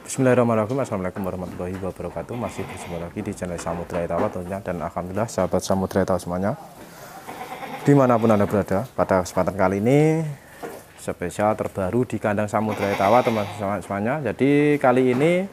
Bismillahirrahmanirrahim. Assalamualaikum warahmatullahi wabarakatuh. Masih bersama lagi di channel Samudra Etawa tentunya. Dan alhamdulillah sahabat Samudra Etawa semuanya, dimanapun Anda berada, pada kesempatan kali ini spesial terbaru di kandang Samudra Etawa teman-teman semuanya. Jadi kali ini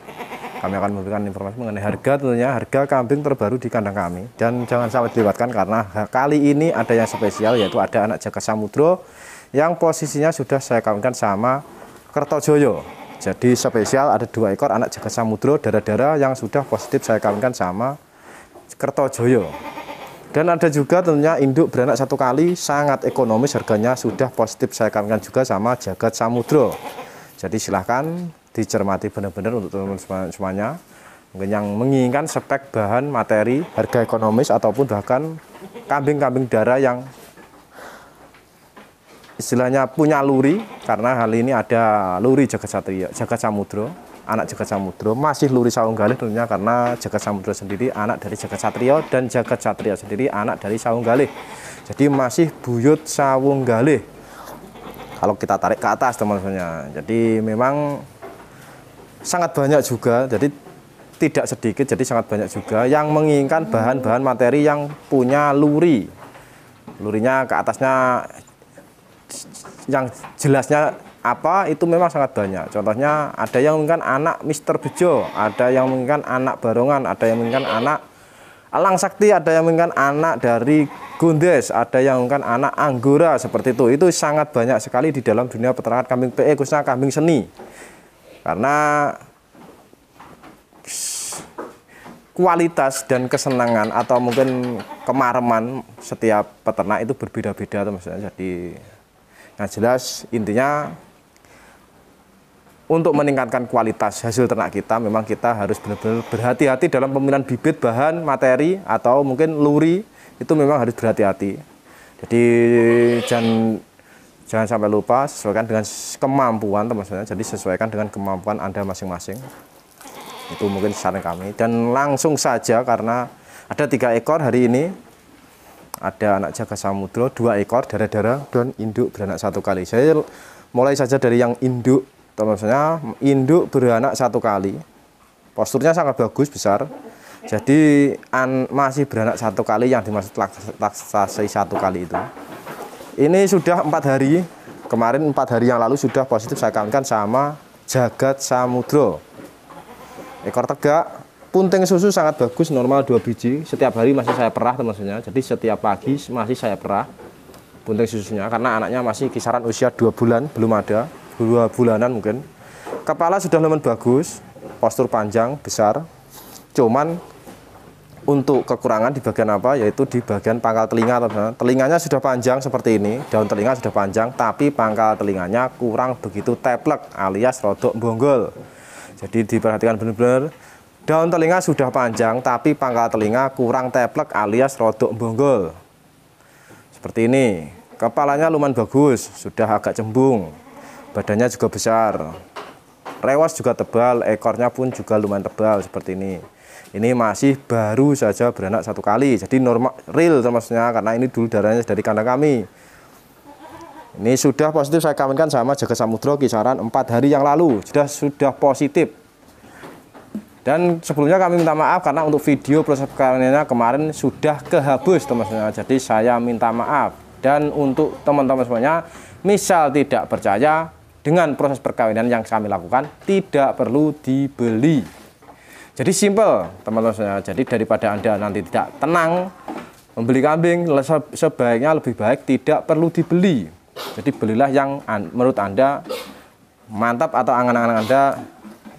kami akan memberikan informasi mengenai harga, tentunya harga kambing terbaru di kandang kami. Dan jangan sampai dilewatkan karena kali ini ada yang spesial, yaitu ada anak jagat samudra yang posisinya sudah saya kawinkan sama Kertojoyo. Jadi spesial ada 2 ekor anak jagat samudra darah-darah yang sudah positif saya kawinkan sama Kertojoyo. Dan ada juga tentunya induk beranak 1 kali sangat ekonomis, harganya sudah positif saya kawinkan juga sama jagat samudra. Jadi silahkan dicermati benar-benar untuk teman-teman semuanya mungkin yang menginginkan spek bahan materi, harga ekonomis ataupun bahkan kambing-kambing darah yang istilahnya punya luri, karena hal ini ada luri jagat satria, jagat samudra, anak jagat samudra, masih luri Sawunggalih tentunya, karena jagat samudra sendiri anak dari jagat satria dan jagat satria sendiri anak dari Sawunggalih. Jadi masih buyut Sawunggalih kalau kita tarik ke atas teman-temannya. Jadi memang sangat banyak juga, jadi tidak sedikit, jadi sangat banyak juga yang menginginkan bahan-bahan materi yang punya luri. Lurinya ke atasnya yang jelasnya apa itu memang sangat banyak. Contohnya ada yang menginginkan anak Mister Bejo, ada yang menginginkan anak Barongan, ada yang menginginkan anak Alang Sakti, ada yang menginginkan anak dari Gondes, ada yang menginginkan anak Anggora, seperti itu. Itu sangat banyak sekali di dalam dunia peternakan kambing PE, khususnya kambing seni. Karena kualitas dan kesenangan atau mungkin kemareman setiap peternak itu berbeda-beda teman-teman. Jadi yang jelas intinya untuk meningkatkan kualitas hasil ternak kita, memang kita harus benar-benar berhati-hati dalam pemilihan bibit, bahan, materi, atau mungkin luri, itu memang harus berhati-hati. Jadi jangan sampai lupa, sesuaikan dengan kemampuan teman-teman. Jadi sesuaikan dengan kemampuan Anda masing-masing. Itu mungkin saran kami. Dan langsung saja, karena ada 3 ekor hari ini. Ada anak jagat samudra 2 ekor darah-darah dan induk beranak 1 kali. Saya mulai saja dari yang induk teman-teman. Induk beranak 1 kali, posturnya sangat bagus, besar. Jadi masih beranak 1 kali, yang dimaksud laktasi 1 kali itu. Ini sudah 4 hari. Kemarin 4 hari yang lalu sudah positif saya kawinkan sama jagat samudra. Ekor tegak, punting susu sangat bagus, normal 2 biji. Setiap hari masih saya perah teman-teman. Jadi setiap pagi masih saya perah punting susunya, karena anaknya masih kisaran usia 2 bulan, belum ada 2 bulanan mungkin. Kepala sudah lumayan bagus, postur panjang, besar. Cuman untuk kekurangan di bagian apa, yaitu di bagian pangkal telinga teman-teman. Telinganya sudah panjang seperti ini, daun telinga sudah panjang, tapi pangkal telinganya kurang begitu teplek alias rodok bonggol. Jadi diperhatikan benar-benar. Daun telinga sudah panjang, tapi pangkal telinga kurang teplek alias rodok bonggol. Seperti ini. Kepalanya lumayan bagus, sudah agak cembung. Badannya juga besar. Rewas juga tebal, ekornya pun juga lumayan tebal seperti ini. Ini masih baru saja beranak 1 kali. Jadi normal, real termasuknya, karena ini dulu darahnya dari kandang kami. Ini sudah positif saya kawinkan sama jagat samudra kisaran 4 hari yang lalu. Sudah positif. Dan sebelumnya kami minta maaf karena untuk video proses perkawinannya kemarin sudah kehabis teman-teman. Jadi saya minta maaf. Dan untuk teman-teman semuanya, misal tidak percaya dengan proses perkawinan yang kami lakukan, tidak perlu dibeli. Jadi simple teman-teman semuanya. Jadi daripada Anda nanti tidak tenang membeli kambing, sebaiknya lebih baik tidak perlu dibeli. Jadi belilah yang menurut Anda mantap atau angan-angan Anda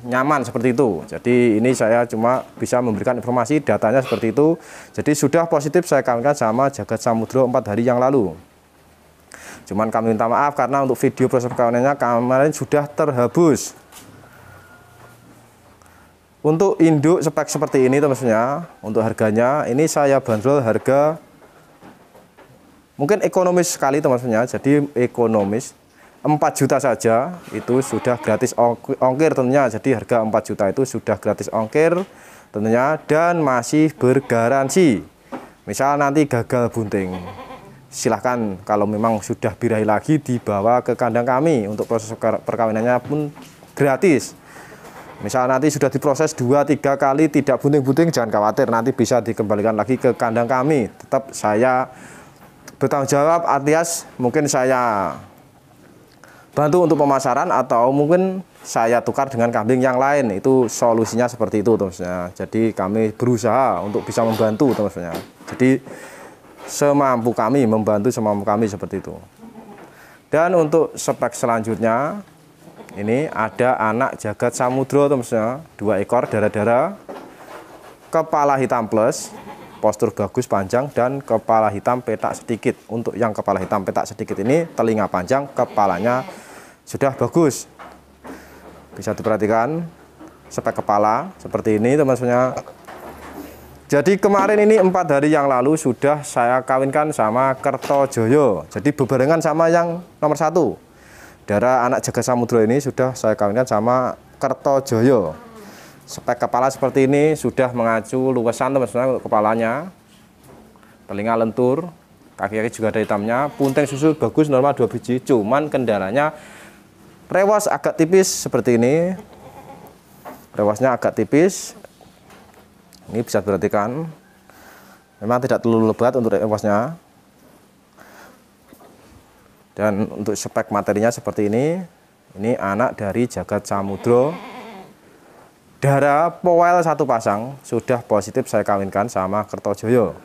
nyaman, seperti itu. Jadi ini saya cuma bisa memberikan informasi, datanya seperti itu. Jadi sudah positif saya kawinkan sama jagat samudra 4 hari yang lalu. Cuman kami minta maaf karena untuk video proses perkawinannya kemarin sudah terhabis. Untuk induk spek seperti ini teman-teman, untuk harganya ini saya bandrol harga mungkin ekonomis sekali teman-teman. Jadi ekonomis 4 juta saja itu sudah gratis ongkir tentunya. Jadi harga 4 juta itu sudah gratis ongkir tentunya, dan masih bergaransi. Misal nanti gagal bunting, silahkan kalau memang sudah birahi lagi dibawa ke kandang kami. Untuk proses perkawinannya pun gratis. Misal nanti sudah diproses 2-3 kali tidak bunting-bunting, jangan khawatir, nanti bisa dikembalikan lagi ke kandang kami. Tetap saya bertanggung jawab, alias mungkin saya bantu untuk pemasaran atau mungkin saya tukar dengan kambing yang lain. Itu solusinya seperti itu teman-teman. Jadi kami berusaha untuk bisa membantu teman-teman. Jadi semampu kami, membantu semampu kami seperti itu. Dan untuk spek selanjutnya, ini ada anak jagat samudro teman-teman, 2 ekor darah-darah, kepala hitam plus, postur bagus panjang, dan kepala hitam petak sedikit. Untuk yang kepala hitam petak sedikit ini telinga panjang, kepalanya sudah bagus. Bisa diperhatikan spek kepala seperti ini teman-teman. Jadi kemarin ini 4 hari yang lalu sudah saya kawinkan sama Kertojoyo. Jadi bebarengan sama yang nomor 1. Darah anak jagat samudro ini sudah saya kawinkan sama Kertojoyo. Spek kepala seperti ini, sudah mengacu luasan teman-teman kepalanya. Telinga lentur, kaki-kaki juga ada hitamnya, punting susu bagus normal 2 biji. Cuman kendalanya rewas agak tipis seperti ini. Rewasnya agak tipis. Ini bisa diperhatikan. Memang tidak terlalu lebat untuk rewasnya. Dan untuk spek materinya seperti ini. Ini anak dari jagat samudro. Darah powel 1 pasang, sudah positif saya kawinkan sama Kertojoyo.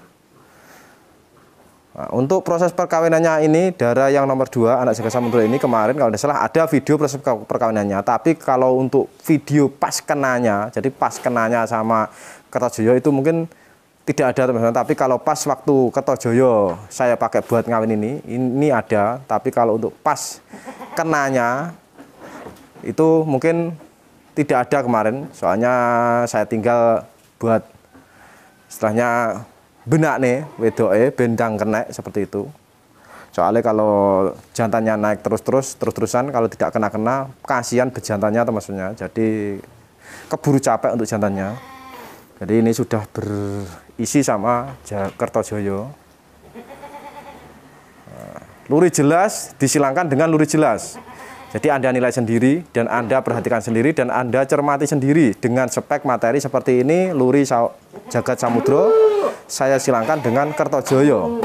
Nah, untuk proses perkawinannya ini, darah yang nomor 2 anak jagat samudro ini kemarin kalau tidak salah ada video proses perkawinannya. Tapi kalau untuk video pas kenanya, jadi pas kenanya sama Kertojoyo itu mungkin tidak ada teman-teman. Tapi kalau pas waktu Kertojoyo saya pakai buat ngawin ini ada. Tapi kalau untuk pas kenanya itu mungkin tidak ada kemarin. Soalnya saya tinggal buat istilahnya benak nih, wedoke bendang kenek seperti itu. Soalnya kalau jantannya naik terus-terusan, kalau tidak kena-kena kasihan bejantannya teman-teman. Jadi keburu capek untuk jantannya. Jadi ini sudah berisi sama Kertojoyo. Luri jelas disilangkan dengan luri jelas. Jadi Anda nilai sendiri dan Anda perhatikan sendiri dan Anda cermati sendiri dengan spek materi seperti ini. Luri jagat samudro saya silangkan dengan Kertojoyo.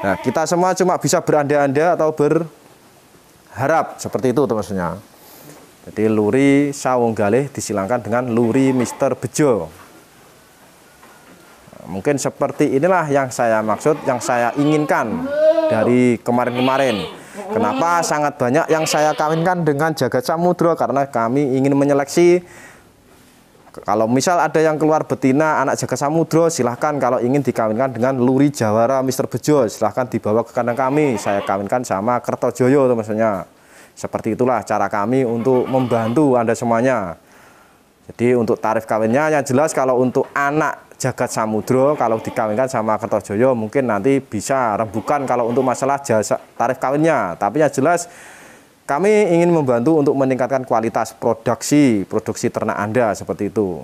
Nah, kita semua cuma bisa berandai-andai atau berharap seperti itu teman-teman. Jadi luri sawung galih disilangkan dengan luri Mister Bejo. Mungkin seperti inilah yang saya maksud, yang saya inginkan dari kemarin-kemarin. Kenapa sangat banyak yang saya kawinkan dengan jagat samudro? Karena kami ingin menyeleksi. Kalau misal ada yang keluar betina anak jagat samudro, silahkan. Kalau ingin dikawinkan dengan luri jawara Mister Bejo, silahkan dibawa ke kandang kami. Saya kawinkan sama Kertojoyo teman-teman. Seperti itulah cara kami untuk membantu Anda semuanya. Jadi untuk tarif kawinnya yang jelas, kalau untuk anak jagat samudro kalau dikawinkan sama Kertojoyo mungkin nanti bisa rembukan kalau untuk masalah jasa tarif kawinnya. Tapi yang jelas kami ingin membantu untuk meningkatkan kualitas produksi ternak Anda seperti itu.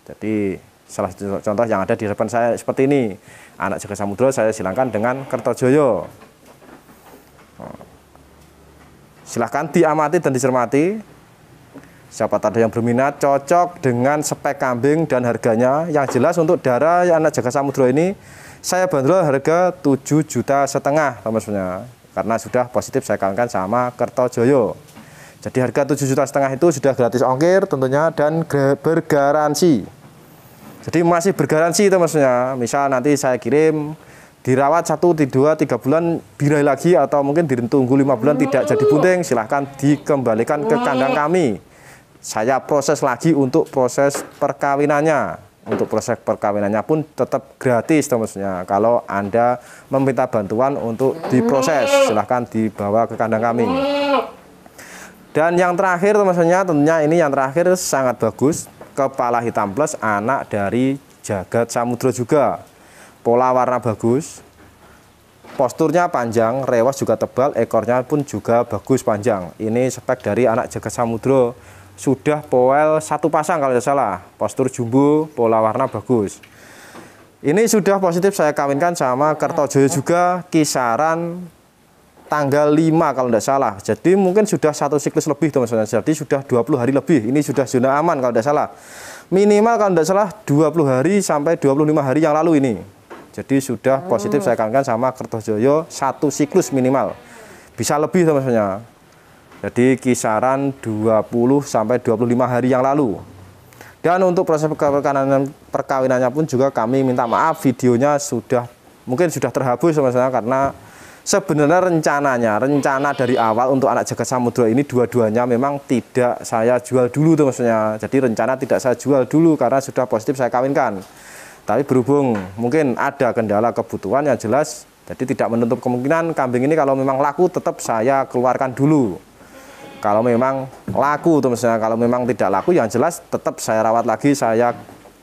Jadi salah satu contoh yang ada di depan saya seperti ini. Anak jagat samudro saya silangkan dengan Kertojoyo. Silahkan diamati dan dicermati. Siapa ada yang berminat, cocok dengan spek kambing dan harganya. Yang jelas untuk darah anak jagat samudro ini saya bandrol harga 7,5 juta teman-teman. Karena sudah positif saya kawinkan sama Kertojoyo. Jadi harga 7,5 juta itu sudah gratis ongkir tentunya dan bergaransi. Jadi masih bergaransi teman-teman. Misal nanti saya kirim dirawat 1, 2, 3 bulan birai lagi atau mungkin ditunggu 5 bulan tidak jadi bunting, silahkan dikembalikan ke kandang kami. Saya proses lagi untuk proses perkawinannya. Untuk proses perkawinannya pun tetap gratis teman-teman. Kalau Anda meminta bantuan untuk diproses, silahkan dibawa ke kandang kami. Dan yang terakhir teman-teman, tentunya ini yang terakhir sangat bagus. Kepala hitam plus, anak dari jagat samudro juga. Pola warna bagus. Posturnya panjang, rewas juga tebal, ekornya pun juga bagus panjang. Ini spek dari anak jagat samudro. Sudah powel 1 pasang kalau tidak salah. Postur jumbo, pola warna bagus. Ini sudah positif saya kawinkan sama Kertojoyo juga, kisaran tanggal 5 kalau tidak salah. Jadi mungkin sudah 1 siklus lebih teman-teman. Jadi sudah 20 hari lebih. Ini sudah zona aman kalau tidak salah. Minimal kalau tidak salah 20 hari sampai 25 hari yang lalu ini. Jadi sudah positif saya kawinkan sama Kertojoyo 1 siklus minimal. Bisa lebih teman-teman. Jadi kisaran 20 sampai 25 hari yang lalu. Dan untuk proses perkawinannya pun juga kami minta maaf, videonya mungkin sudah terhapus teman-teman, karena sebenarnya rencana dari awal untuk anak jagat samudra ini dua-duanya memang tidak saya jual dulu teman-teman. Jadi rencana tidak saya jual dulu karena sudah positif saya kawinkan. Tapi berhubung mungkin ada kendala kebutuhan yang jelas, jadi tidak menutup kemungkinan kambing ini kalau memang laku tetap saya keluarkan dulu. Kalau memang laku teman-teman, kalau memang tidak laku yang jelas tetap saya rawat lagi,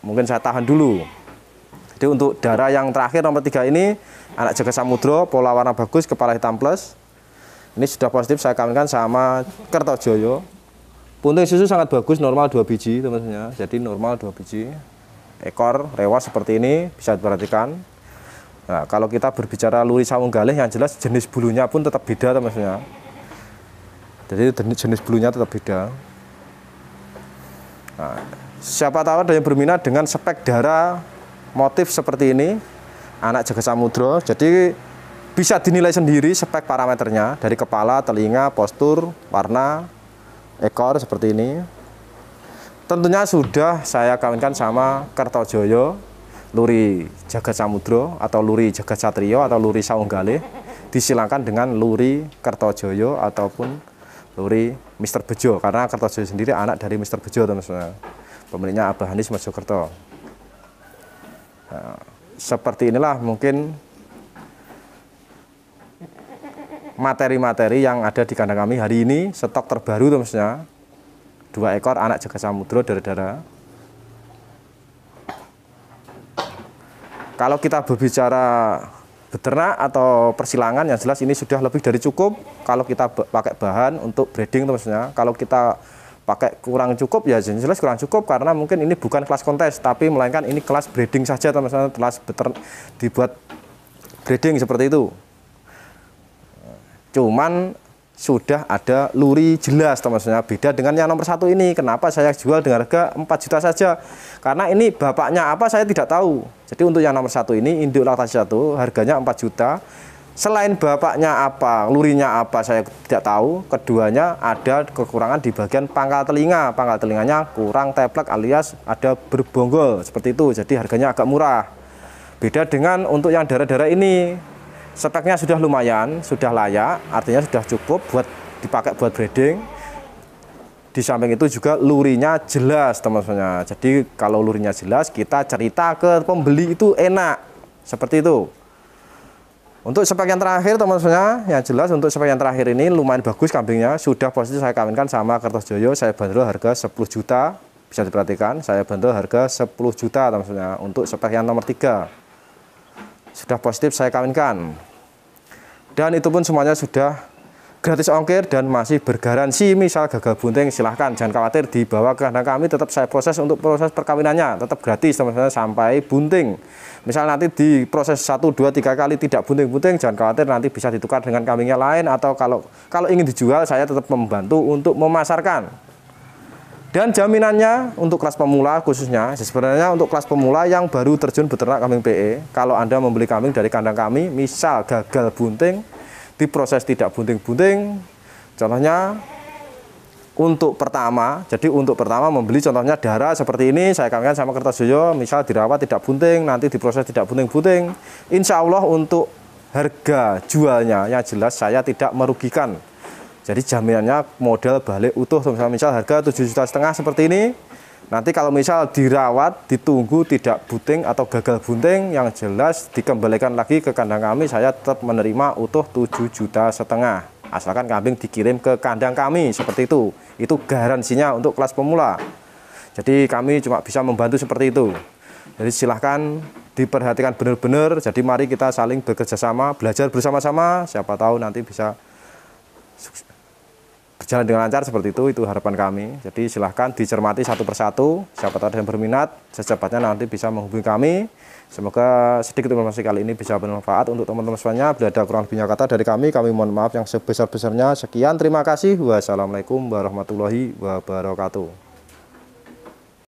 mungkin saya tahan dulu. Jadi untuk darah yang terakhir nomor 3 ini anak jagat samudra, pola warna bagus, kepala hitam plus. Ini sudah positif saya kawinkan sama Kertojoyo. Punting susu sangat bagus, normal 2 biji teman-teman. Jadi normal 2 biji. Ekor rewas seperti ini bisa diperhatikan. Nah, kalau kita berbicara luri sawung galih yang jelas jenis bulunya pun tetap beda teman-teman. Jadi jenis bulunya tetap beda. Nah, siapa tahu ada yang berminat dengan spek darah motif seperti ini, anak jagat samudra, jadi bisa dinilai sendiri spek parameternya dari kepala, telinga, postur, warna, ekor seperti ini. Tentunya sudah saya kawinkan sama Kertojoyo, luri jagat samudra atau luri jagat satrio atau luri sawung galih. Disilangkan dengan luri Kertojoyo ataupun luri Mr. Bejo, karena Kertojoyo sendiri anak dari Mr. Bejo teman-teman. Pemiliknya Abah Hanis Mojokerto. Nah, seperti inilah mungkin materi-materi yang ada di kandang kami hari ini. Stok terbaru teman-teman, 2 ekor anak jagat samudra darah-darah. Kalau kita berbicara beternak atau persilangan yang jelas ini sudah lebih dari cukup. Kalau kita pakai bahan untuk breeding teman-teman, kalau kita pakai kurang cukup ya jelas kurang cukup, karena mungkin ini bukan kelas kontes tapi melainkan ini kelas breeding saja teman-teman, kelas dibuat breeding seperti itu. Cuman sudah ada luri jelas teman-teman, beda dengan yang nomor 1 ini. Kenapa saya jual dengan harga 4 juta saja? Karena ini bapaknya apa saya tidak tahu. Jadi untuk yang nomor 1 ini induk laktasi 1 harganya 4 juta. Selain bapaknya apa, lurinya apa saya tidak tahu. Keduanya ada kekurangan di bagian pangkal telinga. Pangkal telinganya kurang teplek alias ada berbonggol seperti itu. Jadi harganya agak murah. Beda dengan untuk yang darah-darah ini. Speknya sudah lumayan, sudah layak, artinya sudah cukup buat dipakai buat breeding. Di samping itu juga lurinya jelas teman-teman. Jadi kalau lurinya jelas, kita cerita ke pembeli itu enak. Seperti itu. Untuk spek yang terakhir teman-teman, yang jelas untuk spek yang terakhir ini lumayan bagus kambingnya. Sudah positif saya kawinkan sama Kertojoyo, saya bandrol harga 10 juta. Bisa diperhatikan, saya bandrol harga 10 juta teman-teman. Untuk spek yang nomor 3. Sudah positif saya kawinkan. Dan itu pun semuanya sudah gratis ongkir dan masih bergaransi. Misal gagal bunting silahkan, jangan khawatir, dibawa ke kandang kami, tetap saya proses untuk proses perkawinannya, tetap gratis teman-teman sampai bunting. Misal nanti di proses 1, 2, 3 kali tidak bunting-bunting, jangan khawatir, nanti bisa ditukar dengan kambingnya lain, atau kalau ingin dijual saya tetap membantu untuk memasarkan. Dan jaminannya untuk kelas pemula khususnya, sebenarnya untuk kelas pemula yang baru terjun beternak kambing PE, kalau Anda membeli kambing dari kandang kami, misal gagal bunting, diproses tidak bunting-bunting, contohnya untuk pertama, jadi untuk pertama membeli contohnya darah seperti ini, saya kawinkan sama Kertojoyo, misal dirawat tidak bunting, nanti diproses tidak bunting-bunting, insya Allah untuk harga jualnya yang jelas saya tidak merugikan. Jadi jaminannya modal balik utuh, misal harga 7,5 juta seperti ini. Nanti kalau misal dirawat, ditunggu tidak bunting atau gagal bunting, yang jelas dikembalikan lagi ke kandang kami, saya tetap menerima utuh 7,5 juta. Asalkan kambing dikirim ke kandang kami, seperti itu. Itu garansinya untuk kelas pemula. Jadi kami cuma bisa membantu seperti itu. Jadi silahkan diperhatikan benar-benar. Jadi mari kita saling bekerja sama, belajar bersama-sama. Siapa tahu nanti bisa berjalan dengan lancar seperti itu harapan kami. Jadi silahkan dicermati satu persatu, siapa tahu ada yang berminat, secepatnya nanti bisa menghubungi kami. Semoga sedikit informasi kali ini bisa bermanfaat untuk teman-teman semuanya. Bila ada kurang lebihnya kata dari kami mohon maaf yang sebesar-besarnya. Sekian, terima kasih. Wassalamualaikum warahmatullahi wabarakatuh.